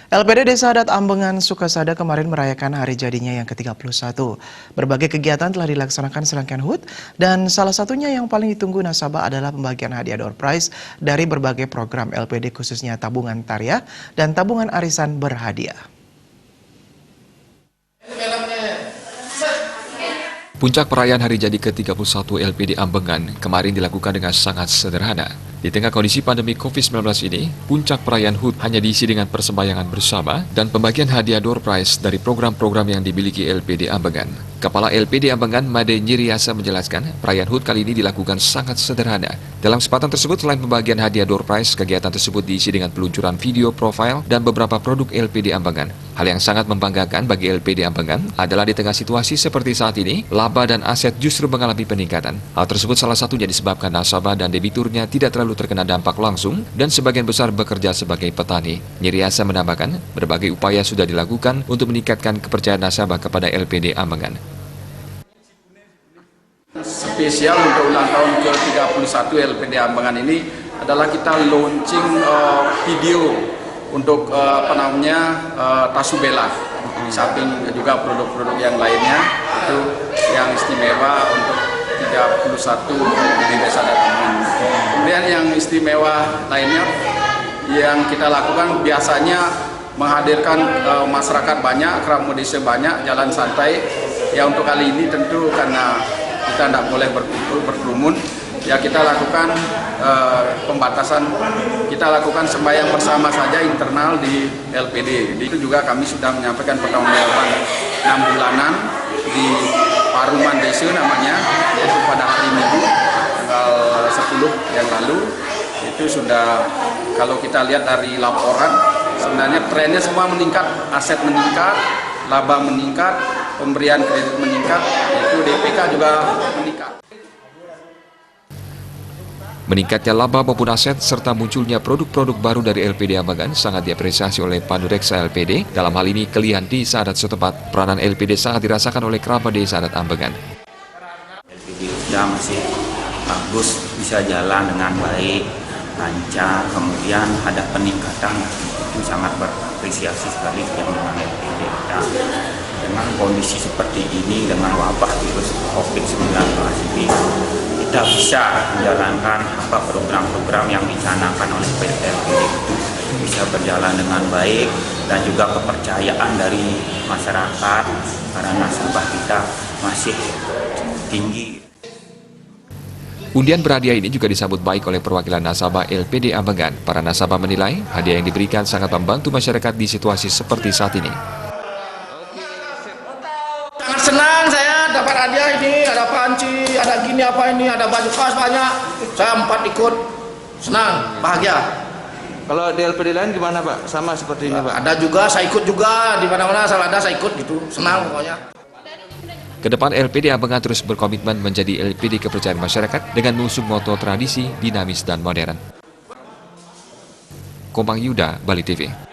LPD Desa Adat Ambengan Sukasada kemarin merayakan hari jadinya yang ke-31. Berbagai kegiatan telah dilaksanakan serangkaian HUT dan salah satunya yang paling ditunggu nasabah adalah pembagian hadiah door prize dari berbagai program LPD khususnya tabungan tariah dan tabungan arisan berhadiah. Puncak perayaan hari jadi ke-31 LPD Ambengan kemarin dilakukan dengan sangat sederhana. Di tengah kondisi pandemi COVID-19 ini, puncak perayaan HUT hanya diisi dengan persembayangan bersama dan pembagian hadiah door prize dari program-program yang dimiliki LPD Ambengan. Kepala LPD Ambengan, Made Nyiriasa menjelaskan, perayaan HUT kali ini dilakukan sangat sederhana. Dalam kesempatan tersebut, selain pembagian hadiah door prize, kegiatan tersebut diisi dengan peluncuran video profile dan beberapa produk LPD Ambengan. Hal yang sangat membanggakan bagi LPD Ambengan adalah di tengah situasi seperti saat ini, laba dan aset justru mengalami peningkatan. Hal tersebut salah satunya disebabkan nasabah dan debiturnya tidak terlalu terkena dampak langsung dan sebagian besar bekerja sebagai petani. Nyiriasa menambahkan, berbagai upaya sudah dilakukan untuk meningkatkan kepercayaan nasabah kepada LPD Ambengan. Spesial untuk ulang tahun ke-31 LPD Ambengan ini adalah kita launching video untuk Tasubela. Di samping juga produk-produk yang lainnya itu yang istimewa untuk 31 LPD Desa Adat Ambengan. Kemudian yang istimewa lainnya yang kita lakukan biasanya menghadirkan masyarakat banyak, keramu desa banyak, jalan santai. Ya untuk kali ini tentu karena kita tidak boleh berkumpul, berkerumun, ya kita lakukan pembatasan, kita lakukan sembahyang bersama saja internal di LPD. Itu juga kami sudah menyampaikan pertanggungjawaban 6 bulanan di Paruman Desa namanya, yaitu pada hari Minggu tanggal 10 yang lalu. Itu sudah, kalau kita lihat dari laporan, sebenarnya trennya semua meningkat, aset meningkat, laba meningkat, pemberian kredit meningkat, itu DPK juga meningkat. Meningkatnya laba maupun aset serta munculnya produk-produk baru dari LPD Ambengan sangat diapresiasi oleh Panureksa LPD. Dalam hal ini Kelihan Desa Adat setempat, peranan LPD sangat dirasakan oleh kerabat Desa Adat Ambengan. LPD sudah masih bagus, bisa jalan dengan baik, lancar, kemudian ada peningkatan, itu sangat berapresiasi sekali dengan LPD. Dengan kondisi seperti ini, dengan wabah virus COVID-19 ini, kita bisa menjalankan program-program yang dicanangkan oleh LPD itu bisa berjalan dengan baik dan juga kepercayaan dari masyarakat karena nasabah kita masih tinggi. Undian berhadiah ini juga disambut baik oleh perwakilan nasabah LPD Ambengan. Para nasabah menilai hadiah yang diberikan sangat membantu masyarakat di situasi seperti saat ini. Sangat senang saya dapat hadiah ini, ada panci, ada gini apa ini, ada baju kaos banyak. Saya 4 ikut, senang, bahagia. Kalau di LPD lain gimana Pak? Sama seperti ini Pak? Ada juga, saya ikut juga, di mana-mana asal ada saya ikut gitu, senang pokoknya. Kedepan LPD Ambengan terus berkomitmen menjadi LPD kepercayaan masyarakat dengan mengusung moto tradisi, dinamis dan modern. Komang Yuda, Bali TV.